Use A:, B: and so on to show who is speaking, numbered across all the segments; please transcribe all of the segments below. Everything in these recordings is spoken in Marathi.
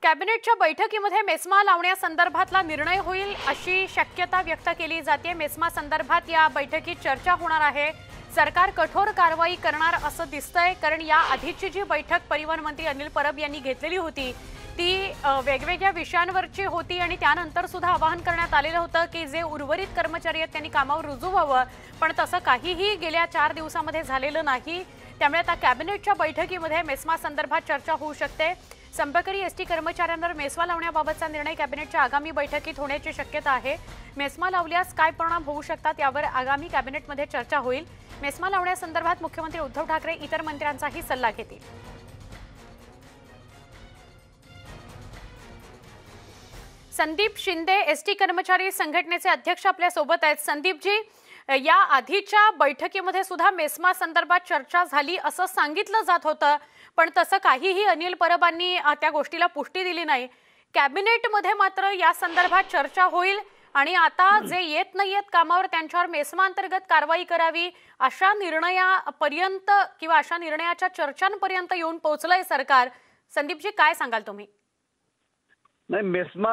A: कॅबिनेटच्या बैठकीमध्ये मेस्मा लावण्यासंदर्भातला निर्णय होईल अशी शक्यता व्यक्त केली जाते। मेस्मा संदर्भात या बैठकीत चर्चा होणार आहे। सरकार कठोर कारवाई करणार असं दिसतंय, कारण या आधीची जी बैठक परिवहन मंत्री अनिल परब यांनी घेतलेली होती ती वेगवेगळ्या विषयांवरची होती आणि त्यानंतर सुद्धा आवाहन करण्यात आलेलं होतं की जे उर्वरित कर्मचारी आहेत त्यांनी कामावर रुजू व्हावं, पण तसं काहीही गेल्या 4 दिवसांमध्ये झालेलं नाही। त्यामुळे आता कॅबिनेटच्या बैठकीमध्ये मेस्मा संदर्भात चर्चा होऊ शकते। संपकरी एसटी कर्मचाऱ्यांवर मेस्मा लावण्याबाबतचा निर्णय कॅबिनेटच्या आगामी बैठकीत होण्याची शक्यता आहे। मेस्मा लावल्यास काय परिणाम होऊ शकतात यावर आगामी कॅबिनेटमध्ये चर्चा होईल। मेस्मा लावण्यासंदर्भात मुख्यमंत्री उद्धव ठाकरे इतर मंत्र्यांचाही सल्ला घेतील। संदीप शिंदे एसटी कर्मचारी संघटनेचे अध्यक्ष आपल्या सोबत आहेत। संदीप जी, या आधीच्या बैठकीमध्ये सुद्धा मेस्मा संदर्भात चर्चा झाली असं सांगितलं जात होतं, पण तसं काहीही अनिल परबांनी त्या गोष्टीला पुष्टी दिली नाही। कॅबिनेटमध्ये मात्र या संदर्भात चर्चा होईल आणि आता जे येत नाहीयेत कामावर त्यांच्यावर मेस्मा अंतर्गत कारवाई करावी अशा निर्णयापर्यंत किंवा अशा निर्णयाच्या चर्चांपर्यंत येऊन पोहोचलंय सरकार। संदीपजी, काय सांगाल तुम्ही?
B: नाही, मेस्मा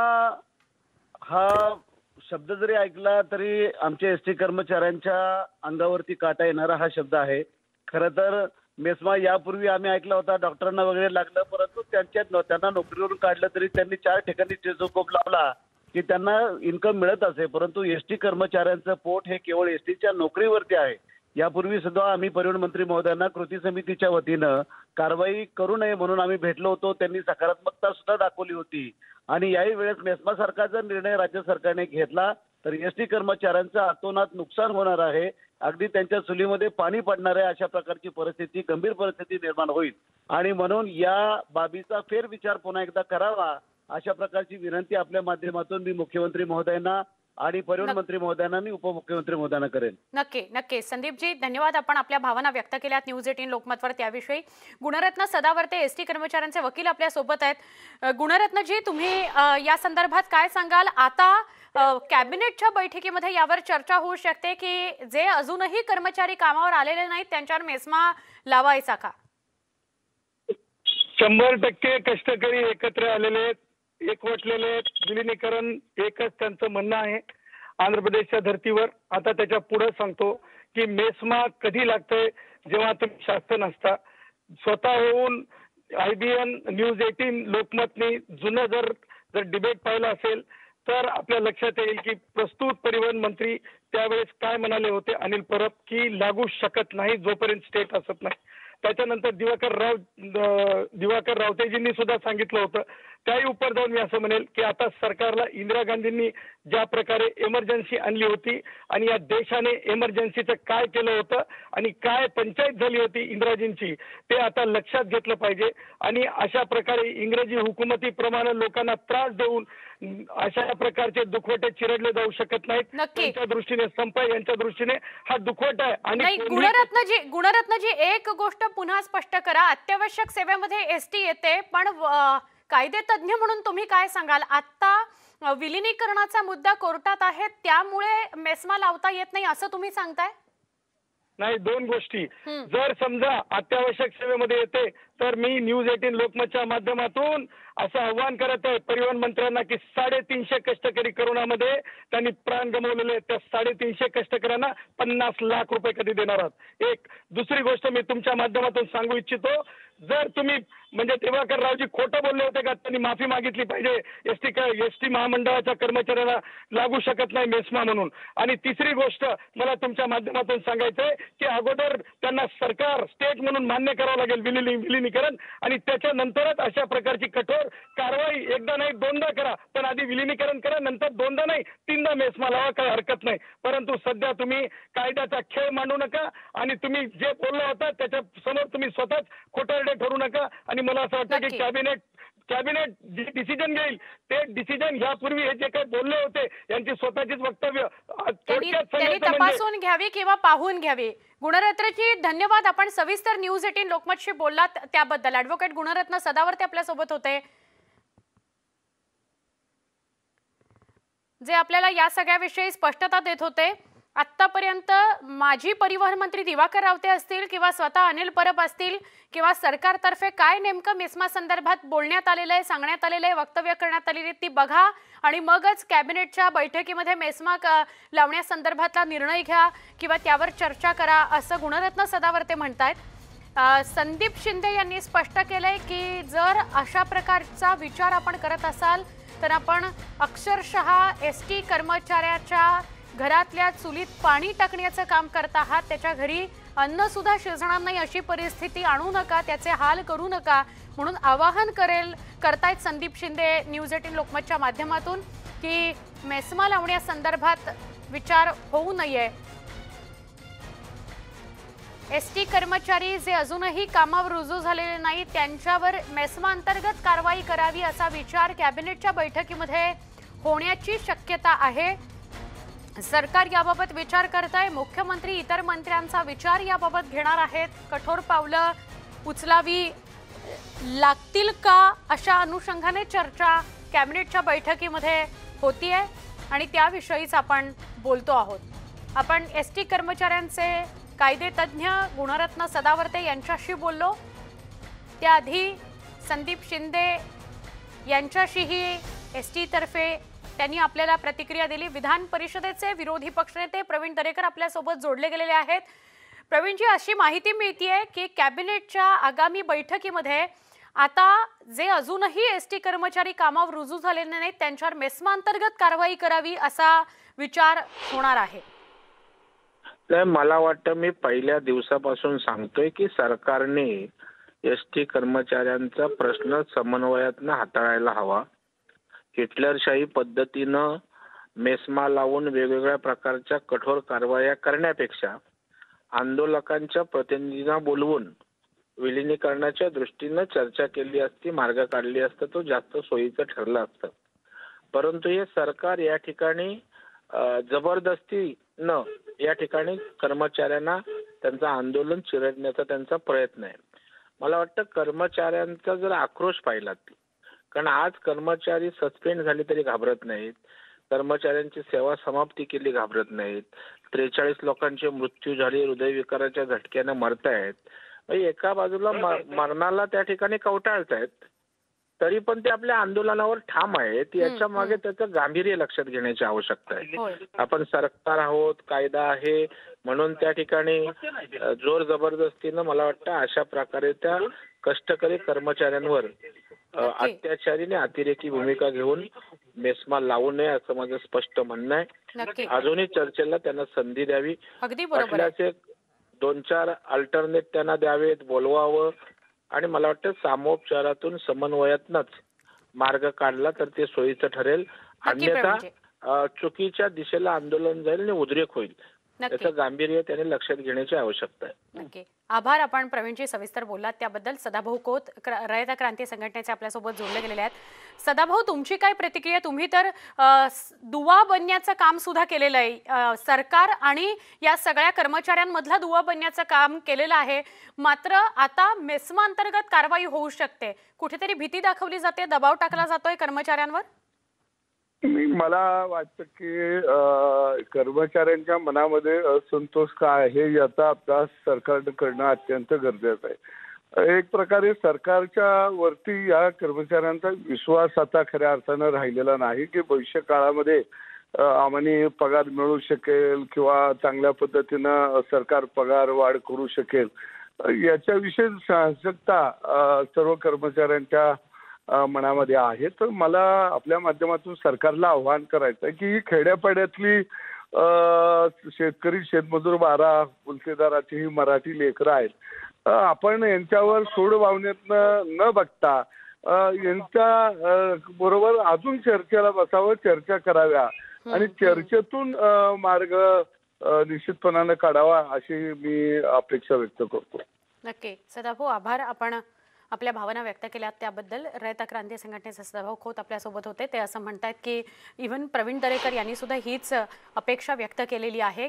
B: हा शब्द जरी ऐकला तरी आमच्या एसटी कर्मचाऱ्यांच्या अंगावरती काटा येणारा हा शब्द आहे। खरं तर मेस्मा यापूर्वी आम्ही ऐकला होता, डॉक्टरांना वगैरे लागलं, परंतु त्यांना नोकरीवरून काढलं तरी त्यांनी 4 ठिकाणी टेलिस्कोप लावला की त्यांना इन्कम मिळत असे, परंतु एसटी कर्मचाऱ्यांचं पोट हे केवळ एसटीच्या नोकरीवरती आहे। यापूर्वी सुद्धा आम्ही परिवहन मंत्री महोदयांना कृती समितीच्या वतीनं कारवाई करू नये म्हणून आम्ही भेटलो होतो। त्यांनी सकारात्मकता सुद्धा दाखवली होती आणि याही वेळेस मेस्मासारखा जर निर्णय राज्य सरकारने घेतला तर एसटी कर्मचाऱ्यांचं अतोनात नुकसान होणार आहे। अगदी त्यांच्या चुलीमध्ये पाणी पडणार आहे, अशा प्रकारची परिस्थिती, गंभीर परिस्थिती निर्माण होईल आणि म्हणून या बाबीचा फेरविचार पुन्हा एकदा करावा अशा प्रकारची विनंती आपल्या माध्यमातून मी मुख्यमंत्री महोदयांना आणि परिवहन मंत्री महोदयांना आणि उपमुख्यमंत्री महोदयांना करेन।
A: नक्की संदीपजी, धन्यवाद। आपण आपल्या भावना व्यक्त केल्यात न्यूज 18 लोकमतवर त्याविषयी। गुणरत्न सदावर्ते एसटी कर्मचाऱ्यांचे वकील आपल्या सोबत आहेत। गुणरत्नजी, तुम्ही या संदर्भात काय सांगाल? आता कॅबिनेटच्या बैठकीमध्ये यावर चर्चा होऊ शकते की जे अजूनही कर्मचारी कामावर आलेले नाहीत त्यांच्यावर मेस्मा लावायचा का?
C: 100% कष्टकरी एकत्र आलेले आहेत, एकवटलेले आहेत, विलिनीकरण एकच त्यांचं म्हणणं आहे आंध्र प्रदेशच्या धर्तीवर। आता त्याच्या पुढे सांगतो की मेस्मा कधी लागतंय, जेव्हा तुम्ही शासन असता। स्वतः होऊन IBN न्यूज 18 लोकमतनी जुनं जर डिबेट पाहिलं असेल तर आपल्या लक्षात येईल की प्रस्तुत परिवहन मंत्री त्यावेळेस काय म्हणाले होते अनिल परब की लागू शकत नाही जोपर्यंत स्टेट असत नाही। त्याच्यानंतर दिवाकर रावतेजींनी सुद्धा सांगितलं होतं। त्याही उपर जाऊन मी असं म्हणेल की आता सरकारला इंदिरा गांधींनी ज्या प्रकारे इमर्जन्सी आणली होती आणि या देशाने इमर्जन्सीचं काय केलं होतं आणि काय पंचायत झाली होती इंग्रजींची ते आता लक्षात घेतलं पाहिजे आणि अशा प्रकारे इंग्रजी हुकुमतीप्रमाणे लोकांना त्रास देऊन अशा प्रकारचे दुखवटे चिरडले जाऊ शकत नाहीत। त्यांच्या दृष्टीने संप यांच्या दृष्टीने हा दुखवटा आहे। आणि
A: गुणरत्नजी, एक गोष्ट पुन्हा स्पष्ट करा, अत्यावश्यक सेवेमध्ये एसटी येते, पण कायदे तज्ञ म्हणून तुम्ही काय सांगाल? आता विलिनीकरणाचा मुद्दा कोर्टात आहे त्यामुळे मेस्मा लावता येत नाही असं तुम्ही सांगताय?
C: नाही, 2 गोष्टी। जर समजा अत्यावश्यक सेवेमध्ये येते तर मी न्यूज 18 लोकमतच्या माध्यमातून असं आव्हान करत आहे परिवहन मंत्र्यांना की 350 कष्टकरी करोनामध्ये त्यांनी प्राण गमावलेले, त्या 350 कष्टकऱ्यांना 50 लाख रुपये कधी देणार आहात? एक। दुसरी गोष्ट मी तुमच्या माध्यमातून सांगू इच्छितो, जर तुम्ही म्हणजे दिवाकर रावजी खोटं बोलले होते का? त्यांनी माफी मागितली पाहिजे। एसटी महामंडळाच्या कर्मचाऱ्यांना लागू शकत नाही मेस्मा म्हणून। आणि तिसरी गोष्ट मला तुमच्या माध्यमातून सांगायचंय की अगोदर त्यांना सरकार स्टेट म्हणून मान्य करावं लागेल विलिनीकरण आणि त्याच्यानंतरच अशा प्रकारची कठोर कारवाई एकदा नाही 2दा करा, पण आधी विलिनीकरण करा, नंतर 2दा नाही 3दा मेस्मा लावा, काही हरकत नाही। परंतु सध्या तुम्ही कायद्याचा खेळ मांडू नका आणि तुम्ही जे बोलला होता त्याच्या समोर तुम्ही स्वतःच खोटारडे ठरू नका। आणि मला असं वाटतं की कॅबिनेट जे डिसिजन घेईल ते डिसिजन यापूर्वी हे जे काही बोलले होते यांची स्वतःचीच वक्तव्य
A: तपासून घ्यावी किंवा पाहून घ्यावी। गुणरत्नजी, धन्यवाद। आपण सविस्तर न्यूज 18 लोकमतशी बोललात त्याबद्दल। ॲडव्होकेट गुणरत्न सदावर्ते आपल्या सोबत होते, जे आपल्याला या सगळ्याविषयी स्पष्टता देत होते। आतापर्यंत माजी परिवहन मंत्री दिवाकर रावते असतील किंवा स्वतः अनिल परब असतील किंवा सरकारतर्फे काय नेमकं मेस्मा संदर्भात बोलण्यात आलेलं आहे, सांगण्यात आलेलं आहे, वक्तव्य करण्यात आलेली ती बघा आणि मगच कॅबिनेटच्या बैठकीमध्ये मेस्मा लावण्यासंदर्भातला निर्णय घ्या किंवा त्यावर चर्चा करा, असं गुणरत्न सदावर्ते म्हणतायत. संदीप शिंदे यांनी स्पष्ट केलंय की जर अशा प्रकारचा विचार आपण करत असाल तर आपण अक्षरशः एसटी कर्मचाऱ्याच्या घरातल्या चुलीत पाणी टाकण्याचं काम करत आहात. त्याच्या घरी अन्न सुद्धा शिजणार नाही अशी परिस्थिती आणू नका, त्याचे हाल करू नका म्हणून आवाहन करतायत संदीप शिंदे न्यूज 18 लोकमतच्या माध्यमातून की मेस्मा लावण्यासंदर्भात विचार होऊ नये. एसटी कर्मचारी जे अजूनही कामावर रुजू झालेले नाही त्यांच्यावर मेस्मा अंतर्गत कारवाई करावी असा विचार कॅबिनेटच्या बैठकीमध्ये होण्याची शक्यता आहे. सरकार याबाबत विचार करत आहे. मुख्यमंत्री इतर मंत्र्यांचा विचार याबाबत घेणार आहेत. कठोर पावलं उचलावी लागतील का अशा अनुषंगाने चर्चा कॅबिनेटच्या बैठकीमध्ये होतीये आणि त्याविषयीच आपण बोलतो आहोत. आपण एसटी कर्मचाऱ्यांचे कायदे तज्ज्ञ गुणरत्न सदावर्ते यांच्याशी बोललो. त्याआधी संदीप शिंदे यांच्याशीही एसटी तर्फे त्यांनी आपल्याला प्रतिक्रिया दिली. विधान परिषदेचे विरोधी पक्षनेते प्रवीण दरेकर आपल्यासोबत जोडले गेलेले आहेत. प्रवीणजी, अशी माहिती मिळतीये की कॅबिनेटच्या आगामी बैठकीमध्ये आता जे अजूनही एसटी कर्मचारी कामावर रुजू झालेले नाहीत त्यांच्यावर मेस्मा अंतर्गत कारवाई करावी असा विचार होणार आहे.
D: मला वाटतं मी पहिल्या दिवसापासून सांगतोय की सरकारने एसटी कर्मचाऱ्यांचा प्रश्न समन्वयातनं हाताळायला हवा. हिटलरशाही पद्धतीनं मेस्मा लावून वेगवेगळ्या प्रकारच्या कठोर कारवाया करण्यापेक्षा आंदोलकांच्या प्रतिनिधींना बोलवून विलिनीकरणाच्या दृष्टीनं चर्चा केली असती, मार्ग काढली असतं, तो जास्त सोयीचं ठरलं असतं. परंतु हे सरकार या ठिकाणी जबरदस्तीनं या ठिकाणी कर्मचाऱ्यांना त्यांचं आंदोलन चिरडण्याचा त्यांचा प्रयत्न आहे. मला वाटतं कर्मचाऱ्यांचा जर आक्रोश पाहिलात, कारण आज कर्मचारी सस्पेंड झाले तरी घाबरत नाहीत, कर्मचाऱ्यांची सेवा समाप्ती केली घाबरत नाहीत, 43 लोकांचे मृत्यू झाले, हृदयविकाराच्या झटक्याने मरतायत. एका बाजूला मरणाला त्या ठिकाणी कवटाळतायत तरी पण ते आपल्या आंदोलनावर ठाम आहेत. याच्या मागे त्याचं गांभीर्य लक्षात घेण्याची आवश्यकता आहे. आपण सरकार आहोत, कायदा आहे म्हणून त्या ठिकाणी जोर जबरदस्तीनं मला वाटतं अशा प्रकारे त्या कष्टकरी कर्मचाऱ्यांवर अत्याचारीने अतिरेकी भूमिका घेऊन मेस्मा लावू नये असं माझं स्पष्ट म्हणणं आहे. अजूनही चर्चेला त्यांना संधी द्यावी. असल्याचे 2-4 अल्टरनेट त्यांना द्यावेत, बोलवावं आणि मला वाटतं सामोपचारातून समन्वयातनच मार्ग काढला तर ते सोयीचं ठरेल. अन्यथा चुकीच्या दिशेला आंदोलन जाईल आणि उद्रेक होईल. त्याचं गांभीर्य त्याने लक्षात घेण्याची आवश्यकता आहे.
A: नक्की. आभार. आपण प्रवीणजी सविस्तर बोललात त्याबद्दल. सदाभाऊ खोत रयत क्रांती संघटनेचे आपल्यासोबत जोडले गेलेले आहेत. सदाभाऊ, तुमची काय प्रतिक्रिया? तुम्ही तर दुवा बनण्याचं काम सुद्धा केलेलं आहे. सरकार आणि या सगळ्या कर्मचाऱ्यांमधला दुवा बनण्याचं काम केलेलं आहे. मात्र आता मेस्मा अंतर्गत कारवाई होऊ शकते. कुठेतरी भीती दाखवली जाते, दबाव टाकला जातोय कर्मचाऱ्यांवर.
E: मला वाटतं की कर्मचाऱ्यांच्या मनामध्ये असंतोष काय आहे याचा अभ्यास सरकारने करणं अत्यंत गरजेचं आहे. एक प्रकारे सरकारच्या वरती या कर्मचाऱ्यांचा विश्वास आता खऱ्या अर्थानं राहिलेला नाही की भविष्य काळामध्ये आम्हाला पगार मिळू शकेल किंवा चांगल्या पद्धतीनं सरकार पगार वाढ करू शकेल याच्याविषयी साहजिकता सर्व कर्मचाऱ्यांच्या मनामध्ये आहे. तर मला आपल्या माध्यमातून सरकारला आव्हान करायचं आहे की ही खेड्यापाड्यातली शेतकरी, शेतमजूर, बारा गुलतेदाराची ही मराठी लेकरं आहेत. आपण यांच्यावर सोडभावनेतनं न बघता यांच्या बरोबर अजून चर्चेला बसावं, चर्चा कराव्या आणि चर्चेतून मार्ग निश्चितपणानं काढावा अशी मी अपेक्षा व्यक्त करतो.
A: नक्की. सदाभाऊ, आभार. आपण आपल्या भावना व्यक्त केल्यात त्याबद्दल. रयत क्रांती संघटनेचे सदाभाऊ खोत आपल्यासोबत होते. ते असं म्हणतात की इव्हन प्रवीण दरेकर यांनी सुद्धा हीच अपेक्षा व्यक्त केलेली आहे